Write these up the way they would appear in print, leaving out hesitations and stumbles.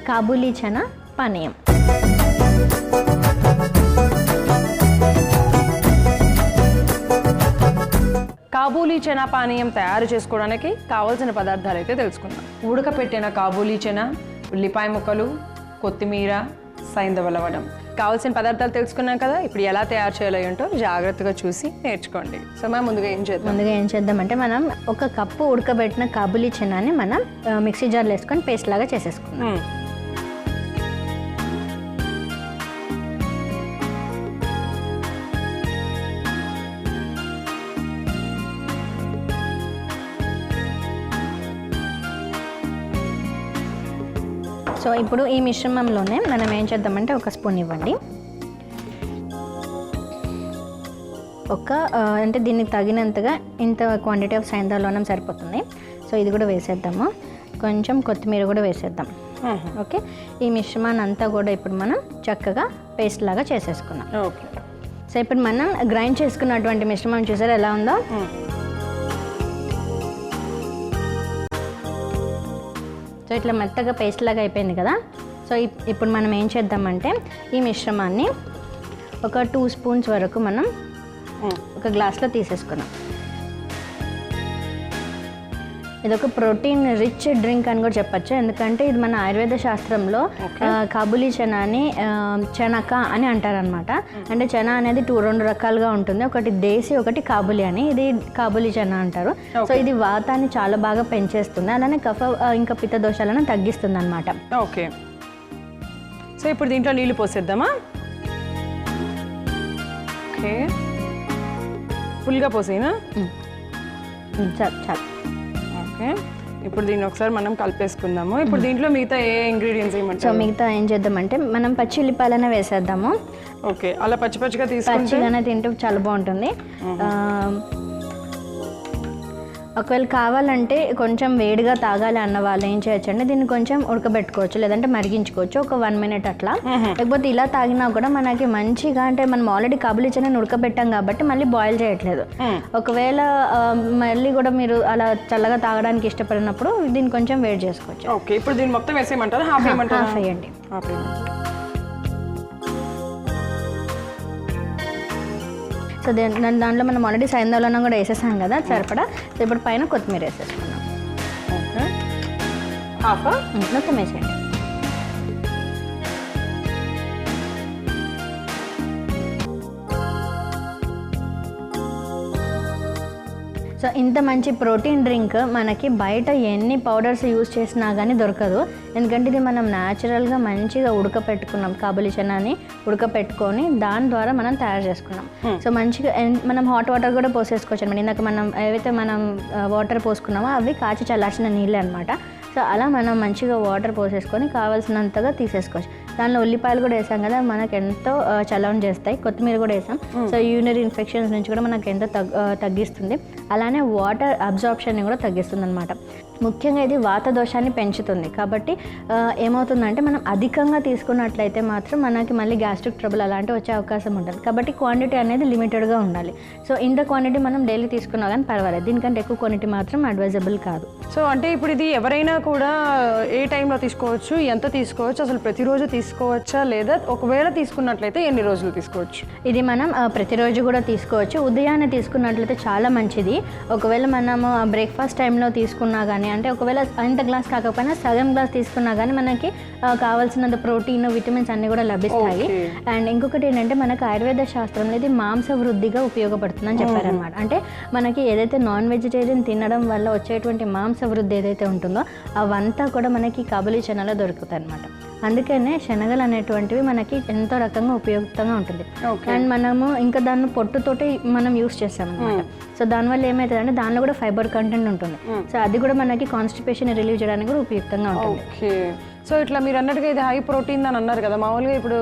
కాబూలీ చనా పానీయం. కాబూలీ చనా పానీయం తయారు చేసుకోవడానికి కావాల్సిన పదార్థాలు అయితే తెలుసుకుందాం. ఉడకపెట్టిన కాబూలీ చనా, ఉల్లిపాయ ముక్కలు, కొత్తిమీర, సైంధవ లవణం. కావాల్సిన పదార్థాలు తెలుసుకున్నాం కదా, ఇప్పుడు ఎలా తయారు చేయాలో ఏంటో జాగ్రత్తగా చూసి నేర్చుకోండి. సో మనం ముందుగా ఏం చేద్దామంటే మనం 1 కప్పు ఉడకబెట్టిన కాబూలీ చనాని మనం మిక్సీ జార్లో వేసుకొని పేస్ట్ లాగా చేసేసుకున్నాం. సో ఇప్పుడు ఈ మిశ్రమంలోనే మనం ఏం చేద్దామంటే 1 స్పూన్ ఇవ్వండి. అంటే దీనికి తగినంతగా ఇంత క్వాంటిటీ ఆఫ్ సైంధవ లవణం సరిపోతుంది. సో ఇది కూడా వేసేద్దాము. కొంచెం కొత్తిమీర కూడా వేసేద్దాం. ఓకే, ఈ మిశ్రమాన్ని అంతా కూడా ఇప్పుడు మనం చక్కగా పేస్ట్ లాగా చేసేసుకున్నాం. ఓకే, సో ఇప్పుడు మనం గ్రైండ్ చేసుకున్నటువంటి మిశ్రమం చూసారా ఎలా ఉందో. సో ఇట్లా మెత్తగా పేస్ట్ లాగా అయిపోయింది కదా. సో ఇప్పుడు మనం ఏం చేద్దామంటే ఈ మిశ్రమాన్ని 2 స్పూన్స్ వరకు మనం ఒక గ్లాస్లో తీసేసుకున్నాం. ఇది ఒక ప్రోటీన్ రిచ్ డ్రింక్ అని కూడా చెప్పచ్చు. ఎందుకంటే ఇది మన ఆయుర్వేద శాస్త్రంలో కాబూలీ చనాని చనక అని అంటారనమాట. అంటే చనా అనేది 2 రకాలుగా ఉంటుంది. ఒకటి దేశీ, ఒకటి కాబూలీ అని. ఇది కాబూలీ చనా అంటారు. సో ఇది వాతాన్ని చాలా బాగా పెంచేస్తుంది, అలానే కఫ ఇంకా పిత్త దోషాలను తగ్గిస్తుంది అనమాట. ఓకే, సో ఇప్పుడు దీంట్లో నీళ్ళు పోసేద్దామా? ఓకే, ఫుల్గా పోసేనా? చాలు. ఓకే, ఇప్పుడు దీన్ని ఒకసారి మనం కలిపేసుకుందాము. ఇప్పుడు దీంట్లో మిగతా ఏ ఇంగ్రీడియంట్స్ ఏమంటారు? సో మిగతా ఏం చేద్దామంటే మనం పచ్చి ఉల్లిపాయలనే వేసేద్దాము. ఓకే, అలా పచ్చిగా పచ్చిగానే తింటూ చాలా బాగుంటుంది. ఒకవేళ కావాలంటే కొంచెం వేడిగా తాగాలి అన్న వాళ్ళు ఏం చేయొచ్చండి, దీన్ని కొంచెం ఉడకబెట్టుకోవచ్చు, లేదంటే మరిగించుకోవచ్చు 1 మినిట్ అట్లా. లేకపోతే ఇలా తాగినా కూడా మనకి మంచిగా, అంటే మనం ఆల్రెడీ కాబూలీ చనాని ఉడకబెట్టాం కాబట్టి మళ్ళీ బాయిల్ చేయట్లేదు. ఒకవేళ మళ్ళీ కూడా మీరు అలా చల్లగా తాగడానికి ఇష్టపడినప్పుడు దీన్ని కొంచెం వేడి చేసుకోవచ్చు. ఓకే, ఇప్పుడు దీన్ని మొత్తం వేసేయమంటారా? హాఫ్ వేయండి. సో దాంట్లో మనం ఆల్రెడీ సైంధవ లవణం కూడా వేసేసాం కదా సరిపడా. సో ఇప్పుడు పైన కొత్తిమీర వేసేసుకున్నాం. మొత్తం వేసేయండి. సో ఇంత మంచి ప్రోటీన్ డ్రింక్ మనకి బయట ఎన్ని పౌడర్స్ యూజ్ చేసినా కానీ దొరకదు. ఎందుకంటే ఇది మనం న్యాచురల్గా మంచిగా ఉడకపెట్టుకున్నాం, కాబూలీ చనాని ఉడకపెట్టుకొని దాని ద్వారా మనం తయారు చేసుకున్నాం. సో మంచిగా మనం హాట్ వాటర్ కూడా పోసేసుకోవచ్చు అనమాట. ఇందాక మనం ఏవైతే మనం వాటర్ పోసుకున్నామో అవి కాచి చల్లార్చిన నీళ్ళే అనమాట. సో అలా మనం మంచిగా వాటర్ పోసేసుకొని కావాల్సినంతగా తీసేసుకోవచ్చు. దానిలో ఉల్లిపాయలు కూడా వేసాం కదా, మనకు ఎంతో చలవం చేస్తాయి. కొత్తిమీర కూడా వేసాం. సో యూరినరీ ఇన్ఫెక్షన్స్ నుంచి కూడా మనకు ఎంతో తగ్గిస్తుంది. అలానే వాటర్ అబ్జార్ప్షన్ని కూడా తగ్గిస్తుంది అనమాట. ముఖ్యంగా ఇది వాత దోషాన్ని పెంచుతుంది. కాబట్టి ఏమవుతుందంటే మనం అధికంగా తీసుకున్నట్లయితే మాత్రం మనకి మళ్ళీ గ్యాస్ట్రిక్ ట్రబుల్ అలాంటివి వచ్చే అవకాశం ఉంటుంది. కాబట్టి క్వాంటిటీ అనేది లిమిటెడ్గా ఉండాలి. సో ఇంత క్వాంటిటీ మనం డైలీ తీసుకున్నా కానీ పర్వాలేదు, దీనికంటే ఎక్కువ క్వాంటిటీ మాత్రం అడ్వైజబుల్ కాదు. సో అంటే ఇప్పుడు ఇది ఎవరైనా కూడా ఏ టైంలో తీసుకోవచ్చు, ఎంత తీసుకోవచ్చు, అసలు ప్రతిరోజు తీసుకోవచ్చా, లేదా ఒకవేళ తీసుకున్నట్లయితే ఎన్ని రోజులు తీసుకోవచ్చు? ఇది మనం ప్రతిరోజు కూడా తీసుకోవచ్చు. ఉదయాన్నే తీసుకున్నట్లయితే చాలా మంచిది. ఒకవేళ మనము బ్రేక్ఫాస్ట్ టైంలో తీసుకున్నా కానీ, అంటే ఒకవేళ ఇంత గ్లాస్ కాకపోయినా సగం గ్లాస్ తీసుకున్నా కానీ మనకి కావాల్సినంత ప్రోటీన్, విటమిన్స్ అన్నీ కూడా లభిస్తాయి. అండ్ ఇంకొకటి ఏంటంటే మనకు ఆయుర్వేద శాస్త్రంలో ఇది మాంస వృద్ధిగా ఉపయోగపడుతుందని చెప్పారనమాట. అంటే మనకి ఏదైతే నాన్ వెజిటేరియన్ తినడం వల్ల వచ్చేటువంటి మాంస వృద్ధి ఏదైతే ఉంటుందో అవంతా కూడా మనకి కాబూలీ చనాలో దొరుకుతాయి అనమాట. అందుకనే శనగలు అనేటువంటివి మనకి ఎంతో రకంగా ఉపయుక్తంగా ఉంటుంది. అండ్ మనము ఇంకా దాన్ని పొట్టుతోటి మనం యూస్ చేస్తాం అనమాట. సో దానివల్ల ఏమవుతుంది అంటే దానిలో కూడా ఫైబర్ కంటెంట్ ఉంటుంది. సో అది కూడా మనకి కాన్స్టిపేషన్ రిలీవ్ చేయడానికి కూడా ఉపయుక్తంగా ఉంటుంది. సో ఇట్లా మీరు అన్నట్టుగా ఇది హై ప్రోటీన్ అని అన్నారు కదా, మామూలుగా ఇప్పుడు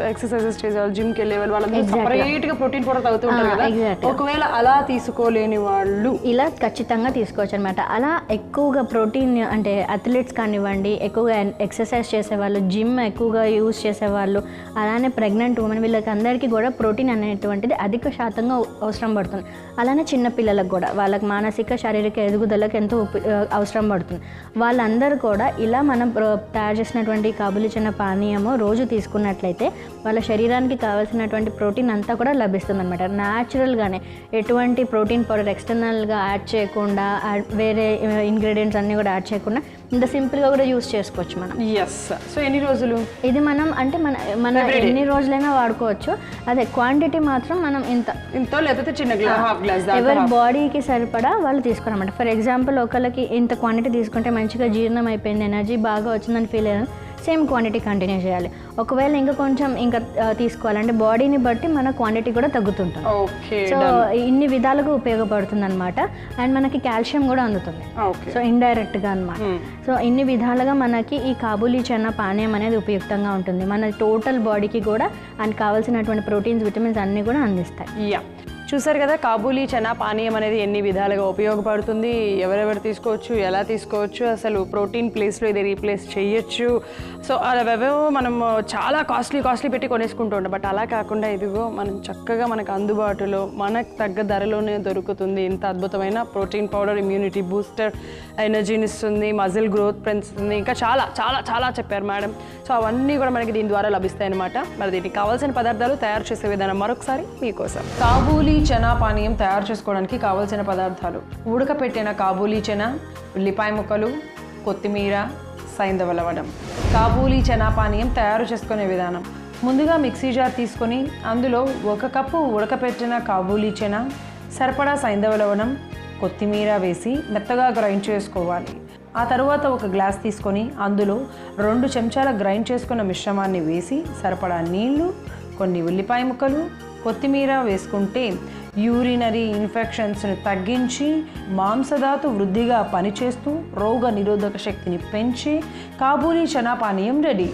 ఎక్సర్సైజెస్ చేసేవాళ్ళు, జిమ్కి వెళ్ళే వాళ్ళు సపరేట్గా ప్రోటీన్ పౌడర్ తాగుతూ ఉంటారు కదా, ఒకవేళ అలా తీసుకోలేని వాళ్ళు ఇలా ఖచ్చితంగా తీసుకోవచ్చు అనమాట. అలా ఎక్కువగా ప్రోటీన్ అంటే అథ్లెట్స్ కానివ్వండి, ఎక్కువగా ఎక్సర్సైజ్ చేసేవాళ్ళు, జిమ్ ఎక్కువగా యూజ్ చేసేవాళ్ళు, అలానే ప్రెగ్నెంట్ ఉమెన్, వీళ్ళకి అందరికీ కూడా ప్రోటీన్ అనేటువంటిది అధిక శాతంగా అవసరం పడుతుంది. అలానే చిన్నపిల్లలకు కూడా వాళ్ళకి మానసిక శారీరక ఎదుగుదలకు ఎంతో అవసరం పడుతుంది. వాళ్ళందరూ కూడా ఇలా మనం మనం తయారు చేసినటువంటి కాబూలీ చనా పానీయము రోజు తీసుకున్నట్లయితే వాళ్ళ శరీరానికి కావాల్సినటువంటి ప్రోటీన్ అంతా కూడా లభిస్తుంది అనమాట. న్యాచురల్గానే ఎటువంటి ప్రోటీన్ పౌడర్ ఎక్స్టర్నల్గా యాడ్ చేయకుండా వేరే ఇంగ్రీడియంట్స్ అన్నీ కూడా యాడ్ చేయకుండా ఇంత సింపుల్గా కూడా యూస్ చేసుకోవచ్చు మనం. ఎస్. సో ఎన్ని రోజులు ఇది మనం అంటే మన ఎన్ని రోజులైనా వాడుకోవచ్చు. అదే క్వాంటిటీ మాత్రం మనం ఇంత లేకపోతే చిన్న హాఫ్ గ్లాస్ ఎవరి బాడీకి సరిపడా వాళ్ళు తీసుకోరన్నమాట. ఫర్ ఎగ్జాంపుల్ ఒకళ్ళకి ఇంత క్వాంటిటీ తీసుకుంటే మంచిగా జీర్ణం అయిపోయింది, ఎనర్జీ బాగా వచ్చిందని ఫీల్ అయ్యారు, సేమ్ క్వాంటిటీ కంటిన్యూ చేయాలి. ఒకవేళ ఇంకా తీసుకోవాలంటే బాడీని బట్టి మన క్వాంటిటీ కూడా తగ్గుతుంటుంది. సో ఇన్ని విధాలుగా ఉపయోగపడుతుంది అనమాట. అండ్ మనకి కాల్షియం కూడా అందుతుంది, సో ఇండైరెక్ట్గా అనమాట. సో ఇన్ని విధాలుగా మనకి ఈ కాబూలీ చనా పానీయం అనేది ఉపయుక్తంగా ఉంటుంది. మన టోటల్ బాడీకి కూడా అండ్ కావాల్సినటువంటి ప్రోటీన్స్, విటమిన్స్ అన్నీ కూడా అందిస్తాయి. చూసారు కదా కాబూలీ చనా పానీయం అనేది ఎన్ని విధాలుగా ఉపయోగపడుతుంది, ఎవరెవరు తీసుకోవచ్చు, ఎలా తీసుకోవచ్చు, అసలు ప్రోటీన్ ప్లేస్లో ఇది రీప్లేస్ చేయొచ్చు. సో అవేవో మనం చాలా కాస్ట్లీ పెట్టి కొనేసుకుంటూ ఉంటాం. బట్ అలా కాకుండా ఇదిగో మనం చక్కగా మనకు అందుబాటులో మనకు తగ్గ ధరలోనే దొరుకుతుంది. ఇంత అద్భుతమైన ప్రోటీన్ పౌడర్, ఇమ్యూనిటీ బూస్టర్, ఎనర్జీని ఇస్తుంది, మజిల్ గ్రోత్ పెంచుతుంది, ఇంకా చాలా చాలా చాలా చెప్పారు మేడం. సో అవన్నీ కూడా మనకి దీని ద్వారా లభిస్తాయి అన్నమాట. మరి దీనికి కావాల్సిన పదార్థాలు, తయారు చేసే విధానం మరొకసారి మీకోసం. కాబూలీ చనా పానీయం తయారు చేసుకోవడానికి కావాల్సిన పదార్థాలు: ఉడకపెట్టిన కాబూలీ చనా, ఉల్లిపాయ ముక్కలు, కొత్తిమీర, సైంధవ లవణం. కాబూలీ చనా పానీయం తయారు చేసుకునే విధానం: ముందుగా మిక్సీ జార్ తీసుకొని అందులో 1 కప్పు ఉడకపెట్టిన కాబూలీ చనా, సరిపడా సైంధవ లవణం, కొత్తిమీర వేసి మెత్తగా గ్రైండ్ చేసుకోవాలి. ఆ తర్వాత 1 గ్లాస్ తీసుకొని అందులో 2 చెంచాల గ్రైండ్ చేసుకున్న మిశ్రమాన్ని వేసి సరిపడా నీళ్లు, కొన్ని ఉల్లిపాయ ముక్కలు, కొత్తిమీర వేసుకుంటే యూరినరీ ఇన్ఫెక్షన్స్ను తగ్గించి మాంసధాతు వృద్ధిగా పనిచేస్తూ రోగ నిరోధక శక్తిని పెంచి కాబూలీ చనా పానీయం రెడీ.